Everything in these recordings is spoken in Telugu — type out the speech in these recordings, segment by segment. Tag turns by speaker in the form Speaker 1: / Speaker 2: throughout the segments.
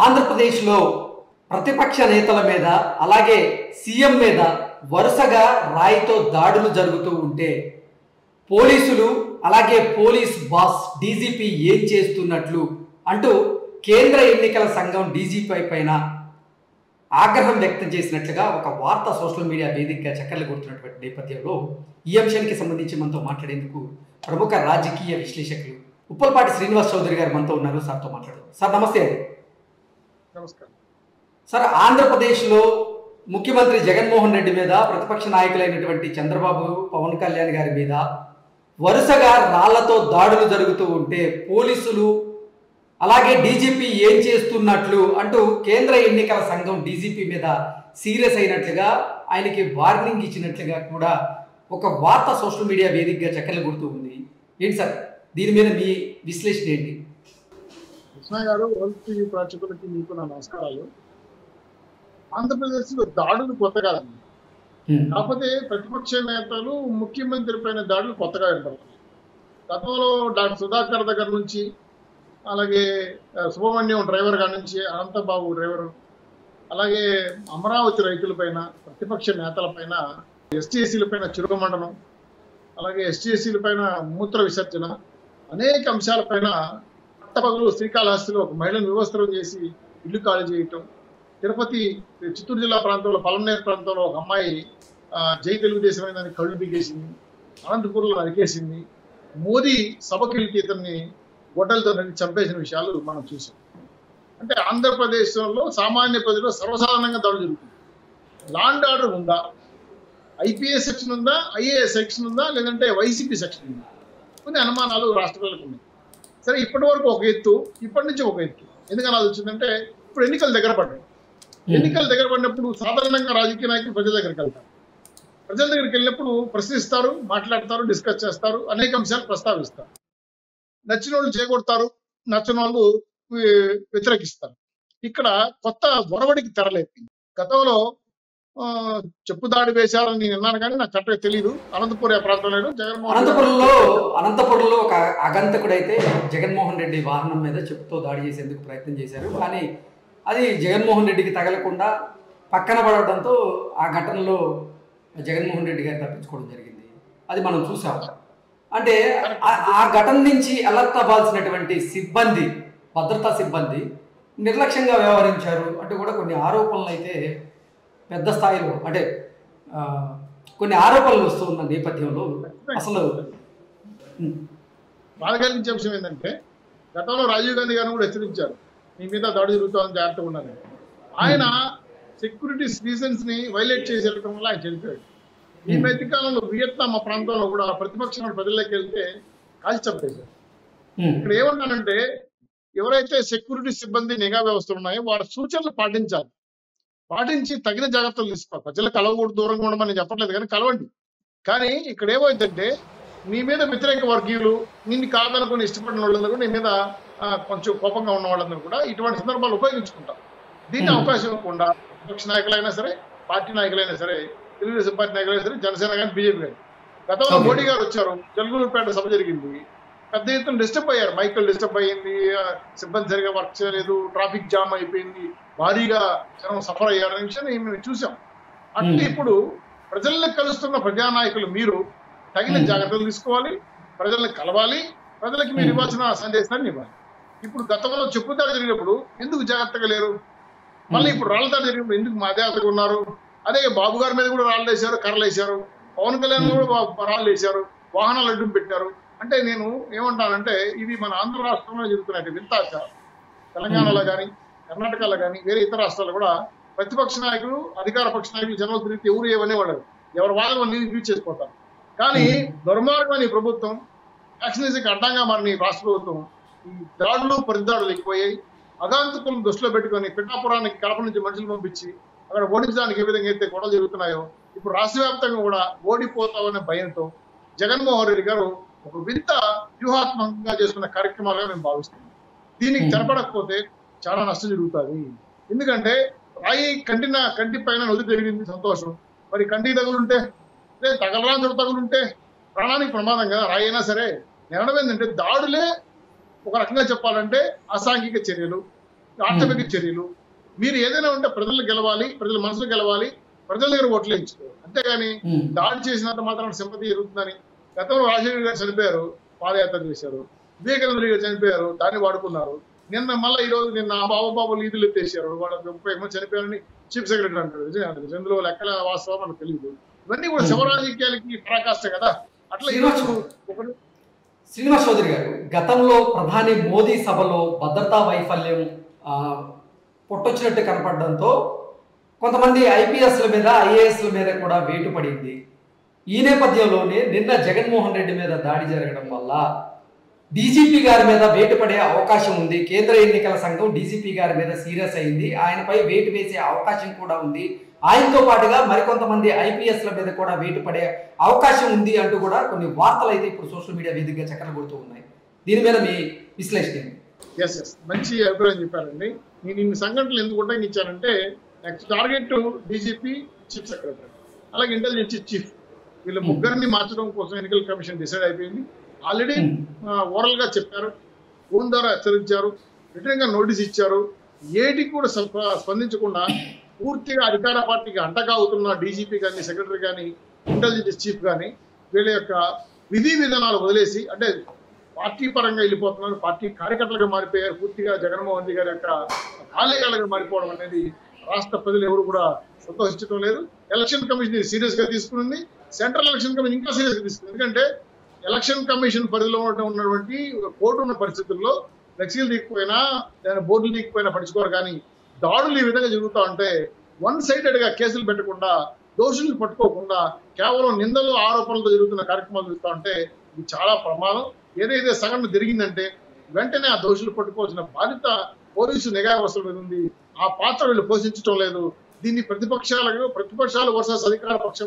Speaker 1: ఆంధ్రప్రదేశ్లో ప్రతిపక్ష నేతల మీద అలాగే సీఎం మీద వరుసగా రాయితో దాడులు జరుగుతూ ఉంటే పోలీసులు అలాగే పోలీస్ బాస్ డీజీపీ ఏం చేస్తున్నట్లు అంటూ కేంద్ర ఎన్నికల సంఘం డీజీపీ పైన ఆగ్రహం వ్యక్తం చేసినట్లుగా ఒక వార్త సోషల్ మీడియా వేదికగా చక్కర్లు కొడుతున్నటువంటి నేపథ్యంలో ఈ అంశానికి సంబంధించి మనతో మాట్లాడేందుకు ప్రముఖ రాజకీయ విశ్లేషకులు ఉప్పలపాటి శ్రీనివాస్ చౌదరి గారు మనతో ఉన్నారు. సార్తో మాట్లాడదాం. సార్ నమస్తే అండి.
Speaker 2: నమస్కారం
Speaker 1: సార్, ఆంధ్రప్రదేశ్లో ముఖ్యమంత్రి జగన్మోహన్ రెడ్డి మీద ప్రతిపక్ష నాయకులైనటువంటి చంద్రబాబు, పవన్ కళ్యాణ్ గారి మీద వరుసగా రాళ్లతో దాడులు జరుగుతూ ఉంటే పోలీసులు అలాగే డీజీపీ ఏం చేస్తున్నట్లు అంటూ కేంద్ర ఎన్నికల సంఘం డీజీపీ మీద సీరియస్ అయినట్లుగా ఆయనకి వార్నింగ్ ఇచ్చినట్లుగా కూడా ఒక వార్త సోషల్ మీడియా వేదికగా చక్కర్లు కొడుతూ ఉంది. ఏంటి సార్, దీని మీద మీ విశ్లేషణ ఏంటి?
Speaker 2: కృష్ణ గారు, వరల్డ్ టీవీ ప్రేక్షకులకి మీకు నా నమస్కారాలు. ఆంధ్రప్రదేశ్లో దాడులు కొత్త కాదండి. కాకపోతే ప్రతిపక్ష నేతలు ముఖ్యమంత్రి పైన దాడులు కొత్తగా ఏర్పడతాయి. గతంలో డాక్టర్ సుధాకర్ దగ్గర నుంచి, అలాగే సుబ్రహ్మణ్యం డ్రైవర్ గారి నుంచి, అనంతబాబు డ్రైవర్, అలాగే అమరావతి రైతులపైన, ప్రతిపక్ష నేతలపైన, ఎస్టీఎస్సీలపైన చిరుగమండనం, అలాగే ఎస్టీఎస్సీలపైన మూత్ర విసర్జన, అనేక అంశాలపైన పట్టపగలు శ్రీకాళహస్తిలో ఒక మహిళను వివస్త్రం చేసి ఇల్లు ఖాళీ చేయటం, తిరుపతి చిత్తూరు జిల్లా ప్రాంతంలో పలమనేరు ప్రాంతంలో ఒక అమ్మాయి జై తెలుగుదేశం అనే దానికి కళ్ళు బిగేసింది, అనంతపూర్లో నరికేసింది, మోదీ సభకి వెళ్తే ఇతన్ని గొడ్డలతో నరికి చంపేసిన విషయాలు మనం చూసాం. అంటే ఆంధ్రప్రదేశ్లో సామాన్య ప్రజలు సర్వసాధారణంగా దాడులు జరుగుతుంది. లా అండ్ ఆర్డర్ ఉందా? ఐపీఎస్ సెక్షన్ ఉందా? ఐఏఎస్ సెక్షన్ ఉందా? లేదంటే వైసీపీ సెక్షన్ ఉందా? కొన్ని అనుమానాలు రాష్ట్ర ప్రజలకు ఉన్నాయి. సరే, ఇప్పటి వరకు ఒక ఎత్తు, ఇప్పటి నుంచి ఒక ఎత్తు. ఎందుకని అది వచ్చిందంటే ఇప్పుడు ఎన్నికలు దగ్గర పడ్డాయి. ఎన్నికలు దగ్గర పడినప్పుడు సాధారణంగా రాజకీయ నాయకులు ప్రజల దగ్గరికి వెళ్తారు. ప్రజల దగ్గరికి వెళ్ళినప్పుడు ప్రశ్నిస్తారు, మాట్లాడతారు, డిస్కస్ చేస్తారు, అనేక అంశాలు ప్రస్తావిస్తారు. నచ్చిన వాళ్ళు చేకొడతారు, నచ్చిన వాళ్ళు వ్యతిరేకిస్తారు. ఇక్కడ కొత్త ఒరవడికి తెరలేపింది. గతంలో చెప్పుదాడి వేశారని నేను విన్నాను, కానీ నాకు కరెక్ట్గా తెలియదు. అనంతపురం ప్రాంతంలో
Speaker 1: అనంతపురంలో ఒక ఆగంతకుడైతే జగన్మోహన్ రెడ్డి వాహనం మీద చెప్పుతో దాడి చేసేందుకు ప్రయత్నం చేశారు. కానీ అది జగన్మోహన్ రెడ్డికి తగలకుండా పక్కన పడటంతో ఆ ఘటనలో జగన్మోహన్ రెడ్డి గారు తప్పించుకోవడం జరిగింది. అది మనం చూసాం. అంటే ఆ ఘటన నుంచి అలర్ట్ అవ్వాల్సినటువంటి సిబ్బంది, భద్రతా సిబ్బంది నిర్లక్ష్యంగా వ్యవహరించారు అంటూ కూడా కొన్ని ఆరోపణలు అయితే పెద్ద స్థాయిలో, అంటే కొన్ని ఆరోపణలు వస్తూ ఉన్న నేపథ్యంలో అసలు
Speaker 2: బాధ కలిగించే అంశం ఏంటంటే, గతంలో రాజీవ్ గాంధీ గారిని కూడా హెచ్చరించారు, మీ మీద దాడి జరుగుతుందని జాగ్రత్తగా ఉండాలి. ఆయన సెక్యూరిటీ రీజన్స్ ని వైలేట్ చేసేయడం వల్ల ఆయన చనిపోయాడు. ఈ మధ్యకాలంలో వియత్నాం ప్రాంతంలో కూడా ప్రతిపక్షం ప్రజల్లోకి వెళ్తే కాల్చి చంపేశారు. ఇక్కడ ఏమంటానంటే, ఎవరైతే సెక్యూరిటీ సిబ్బంది నిఘా వ్యవస్థలు ఉన్నాయో వారి సూచనలు పాటించాలి. పాటించి తగిన జాగ్రత్తలు తీసుకోవాలి. ప్రజలకు కలవకూడదు, దూరంగా ఉండమని చెప్పట్లేదు, కానీ కలవండి. కానీ ఇక్కడ ఏమైందంటే, నీ మీద వ్యతిరేక వర్గీయులు, నిన్ను కాదనుకుని ఇష్టపడిన వాళ్ళందరూ కూడా నీ మీద కొంచెం కోపంగా ఉన్న వాళ్ళందరూ కూడా ఇటువంటి సందర్భాలు ఉపయోగించుకుంటారు. దీన్ని అవకాశం ఇవ్వకుండా విపక్ష నాయకులైనా సరే, పార్టీ నాయకులైనా సరే, తెలుగుదేశం పార్టీ నాయకులైనా సరే, జనసేన కానీ బీజేపీ కానీ, గతంలో మోడీ గారు వచ్చారు, జల్గూరుపేట సభ జరిగింది, పెద్ద ఎత్తున డిస్టర్బ్ అయ్యారు. మైకల్ డిస్టర్బ్ అయ్యింది, సిబ్బంది సరిగా వర్క్ చేయలేదు, ట్రాఫిక్ జామ్ అయిపోయింది, భారీగా జనం సఫర్ అయ్యారు అనే విషయాన్ని మేము చూసాం. అంటే ఇప్పుడు ప్రజల్ని కలుస్తున్న ప్రజానాయకులు మీరు తగిన జాగ్రత్తలు తీసుకోవాలి, ప్రజల్ని కలవాలి, ప్రజలకి మీరు ఇవ్వాల్సిన సందేశాన్ని ఇవ్వాలి. ఇప్పుడు గతంలో చెప్పుదాడి జరిగినప్పుడు ఎందుకు జాగ్రత్తగా లేరు? మళ్ళీ ఇప్పుడు రాళ్ళదాడి జరిగినప్పుడు ఎందుకు మధ్యాతగా ఉన్నారు? అదే బాబు గారి మీద కూడా రాళ్ళు వేశారు, కర్రలు వేశారు, పవన్ కళ్యాణ్ కూడా రాళ్ళు వేశారు, వాహనాలు అడ్డం పెట్టారు. అంటే నేను ఏమంటానంటే, ఇది మన ఆంధ్ర రాష్ట్రంలో జరుగుతున్నట్టు వింతాచారం. తెలంగాణలో కానీ, కర్ణాటకలో కానీ, వేరే ఇతర రాష్ట్రాల్లో కూడా ప్రతిపక్ష నాయకులు, అధికార పక్ష నాయకులు జనరల్ తిరిగితే ఎవరు ఏమనేవాడు, ఎవరు వాళ్ళని నీళ్ళు యూజ్ చేసుకుంటారు. కానీ దుర్మార్గమైన ఈ ప్రభుత్వం, యాక్షనిజంకి అడ్డంగా మారిన ఈ రాష్ట్ర ప్రభుత్వం, ఈ దాడులు పరిదాడులు ఎక్కువయ్యాయి. అగాంతకులను దృష్టిలో పెట్టుకొని పిఠాపురానికి కడప నుంచి మనుషులు పంపించి అక్కడ ఓడించడానికి ఏ విధంగా అయితే గొడవలు జరుగుతున్నాయో, ఇప్పుడు రాష్ట్ర వ్యాప్తంగా కూడా ఓడిపోతామనే భయంతో జగన్మోహన్ రెడ్డి గారు ఒక వింత వ్యూహాత్మకంగా చేసుకున్న కార్యక్రమాలుగా మేము భావిస్తున్నాం. దీనికి తెరపడకపోతే చాలా నష్టం జరుగుతుంది. ఎందుకంటే రాయి కంటి పైన నొది జరిగింది, సంతోషం. మరి కంటికి తగులుంటే, తగలరాని చోట తగులుంటే ప్రాణానికి ప్రమాదం కదా. రాయి అయినా సరే. నిరణం ఏంటంటే, దాడులే ఒక రకంగా చెప్పాలంటే అసాంఘిక చర్యలు, ఆటవిక చర్యలు. మీరు ఏదైనా ఉంటే ప్రజలు గెలవాలి, ప్రజల మనసులు గెలవాలి, ప్రజల దగ్గర ఓట్లు వేయించుకోవాలి. అంతేగాని దాడి చేసినంత మాత్రం సింపతి జరుగుతుందని. గతంలో రాజశేఖర్ గారు చనిపోయారు, పాదయాత్ర చేశారు. వివేకానంద గారు చనిపోయారు, దాన్ని వాడుకున్నారు. మళ్ళీ ఈ రోజు నిన్న బాబు ఈదులు ఎత్తేసారు, వాళ్ళు 30 మంది చనిపోయారని చీఫ్ సెక్రటరీ అంటారు. ఇందులో లెక్కల వాస్తవం మనకు తెలియదు. ఇవన్నీ కూడా శవ రాజకీయాలకి పరాకాష్ట కదా. అట్లా
Speaker 1: శ్రీనివాస్ చౌదరి గారు, గతంలో ప్రధాని మోదీ సభలో భద్రతా వైఫల్యం పొట్టొచ్చినట్టు కనపడడంతో కొంతమంది ఐపీఎస్ల మీద, ఐఏఎస్ల మీద కూడా వేటు పడింది. ఈ నేపథ్యంలోనే నిన్న జగన్మోహన్ రెడ్డి మీద దాడి జరగడం వల్ల డీజీపీ గారి మీద వేటు పడే అవకాశం ఉంది. కేంద్ర ఎన్నికల సంఘం డీజీపీ గారి మీద సీరియస్ అయింది, ఆయనపై వేటు వేసే అవకాశం కూడా ఉంది. ఆయనతో పాటుగా మరికొంతమంది ఐపీఎస్ల మీద కూడా వేటు పడే అవకాశం ఉంది అంటూ కూడా కొన్ని వార్తలు అయితే ఇప్పుడు సోషల్ మీడియా వేదికగా చక్కర్లు కొడుతూ ఉన్నాయి. దీని మీద మీ విశ్లేషణ?
Speaker 2: మంచి అభిప్రాయం చెప్పారండి. నేను ఇన్ని సంఘటనలు ఎందుకు ఉటంకించానంటే, next target DGP, chief secretary, అలాగే ఇంటెలిజెన్స్ చీఫ్, వీళ్ళ ముగ్గురిని మార్చడం కోసం ఎన్నికల కమిషన్ డిసైడ్ అయిపోయింది. ఆల్రెడీ ఓరల్ గా చెప్పారు, ఫోన్ ద్వారా హెచ్చరించారు, రిటర్న్ గా నోటీస్ ఇచ్చారు. ఏటికి కూడా స్పందించకుండా పూర్తిగా అధికార పార్టీకి అంటకావుతున్న డీజీపీ కానీ, సెక్రటరీ కానీ, ఇంటెలిజెన్స్ చీఫ్ కానీ వీళ్ళ యొక్క విధి విధానాలు వదిలేసి, అంటే పార్టీ పరంగా వెళ్ళిపోతున్నారు, పార్టీ కార్యకర్తలుగా మారిపోయారు. పూర్తిగా జగన్మోహన్ రెడ్డి గారి యొక్క కాలేయాలుగా మారిపోవడం అనేది రాష్ట్ర ప్రజలు ఎవరు కూడా సంతోషించడం లేదు. ఎలక్షన్ కమిషన్ సీరియస్ గా తీసుకుంది, సెంట్రల్ ఎలక్షన్ కమిషన్ ఇంకా సీరియస్ గా తీసుకుంది. ఎందుకంటే ఎలక్షన్ కమిషన్ పరిధిలో ఉన్నటువంటి కోర్టు ఉన్న పరిస్థితుల్లో ఫ్లెక్సీలు దిగిపోయినా, బోర్డులు దిగిపోయినా పట్టించుకోరు. కానీ దాడులు ఈ విధంగా జరుగుతూ ఉంటే, వన్ సైడెడ్ గా కేసులు పెట్టకుండా, దోషులను పట్టుకోకుండా కేవలం నిందలు ఆరోపణలతో జరుగుతున్న కార్యక్రమాలు చూస్తూ ఉంటే ఇది చాలా ప్రమాదం. ఏదైతే సంఘటన జరిగిందంటే వెంటనే ఆ దోషులు పట్టుకోవాల్సిన బాధ్యత పోలీసు నిఘా వ్యవస్థల మీద ఉంది. ఆ పాత్ర వీళ్ళు పోషించడం లేదు. దీన్ని ప్రతిపక్షాలు వర్సెస్ అధికార పక్ష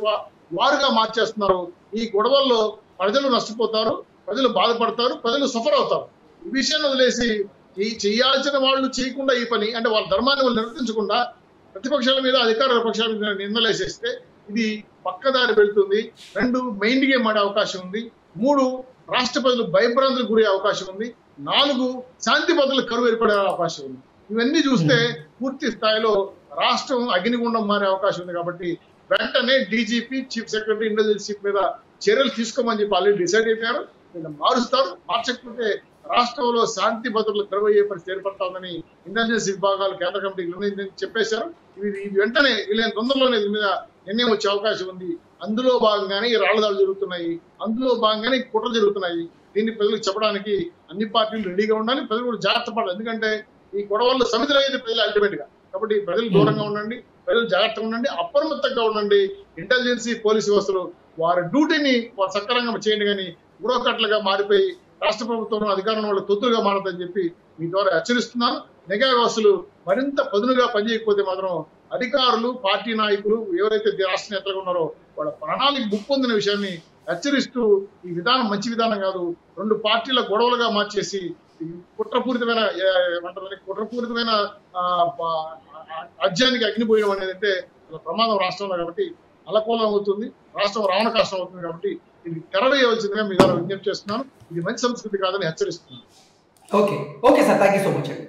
Speaker 2: వారుగా మార్చేస్తున్నారు. ఈ గొడవల్లో ప్రజలు నష్టపోతారు, ప్రజలు బాధపడతారు, ప్రజలు సఫర్ అవుతారు. ఈ విషయాన్ని వదిలేసి ఈ చేయాల్సిన వాళ్ళు చేయకుండా ఈ పని, అంటే వాళ్ళ ధర్మాన్ని వాళ్ళు నిర్వర్తించకుండా ప్రతిపక్షాల మీద, అధికార పక్షాల మీద నిందలేసేస్తే ఇది పక్కదారి వెళ్తుంది. 2 మైండ్ గేమ్ ఆడే అవకాశం ఉంది. 3 రాష్ట్ర ప్రజలు భయభ్రాంతులకు గురే అవకాశం ఉంది. 4 శాంతి భద్రతలకు కరువు ఏర్పడే అవకాశం ఉంది. ఇవన్నీ చూస్తే పూర్తి స్థాయిలో రాష్ట్రం అగ్నిగుండం మారే అవకాశం ఉంది. కాబట్టి వెంటనే DGP, chief secretary, intelligence chief మీద చర్యలు తీసుకోమని చెప్పి ఆల్రెడీ డిసైడ్ అయిపోయారు. వీళ్ళు మారుస్తారు. మార్చకపోతే రాష్ట్రంలో శాంతి భద్రతలు కరువయ్యే పరిస్థితి ఏర్పడతామని ఇంటెలిజెన్స్ విభాగాలు కేంద్ర కమిటీకి చెప్పేశారు. ఇది వెంటనే వీళ్ళని తొందరలోనే దీని మీద నిర్ణయం వచ్చే అవకాశం ఉంది. అందులో భాగంగానే ఈ రాళ్ల దాడులు జరుగుతున్నాయి, అందులో భాగంగానే కుట్రలు జరుగుతున్నాయి. దీన్ని ప్రజలకు చెప్పడానికి అన్ని పార్టీలు రెడీగా ఉండాలి, ప్రజలు కూడా జాగ్రత్త పడాలి. ఎందుకంటే ఈ గొడవల్లో సమితులు అయ్యేది ప్రజలు అల్టిమేట్ గా. కాబట్టి ప్రజలు దూరంగా ఉండండి, ప్రజలు జాగ్రత్తగా ఉండండి, అప్రమత్తంగా ఉండండి. ఇంటెలిజెన్స్, పోలీసు వ్యవస్థలు వారి డ్యూటీని వారు సక్రమంగా చేయండి. కానీ బురోకట్లుగా మారిపోయి రాష్ట్ర ప్రభుత్వం అధికారంలో వాళ్ళ తొత్తులుగా మారదని చెప్పి మీ ద్వారా హెచ్చరిస్తున్నాను. నిఘా వ్యవస్థలు మరింత పదునుగా పనిచేయకపోతే మాత్రం అధికారులు, పార్టీ నాయకులు, ఎవరైతే రాష్ట్ర నేతలుగా ఉన్నారో వాళ్ళ ప్రాణాలకు ముప్పొందిన విషయాన్ని హెచ్చరిస్తూ, ఈ విధానం మంచి విధానం కాదు. 2 పార్టీల గొడవలుగా మార్చేసి కుట్రపూరితమైన అధ్యాయానికి అగ్నిపోయడం అనేది అంటే ప్రమాదం రాష్ట్రంలో. కాబట్టి అలకోలం అవుతుంది, రాష్ట్రం రావణ కష్టం అవుతుంది. కాబట్టి ఇది తెరవేయవలసిందిగా మీ ద్వారా విజ్ఞప్తి చేస్తున్నాను. ఇది మంచి సంస్కృతి కాదని హెచ్చరిస్తున్నాను.
Speaker 1: Okay sir, thank you so much అండి.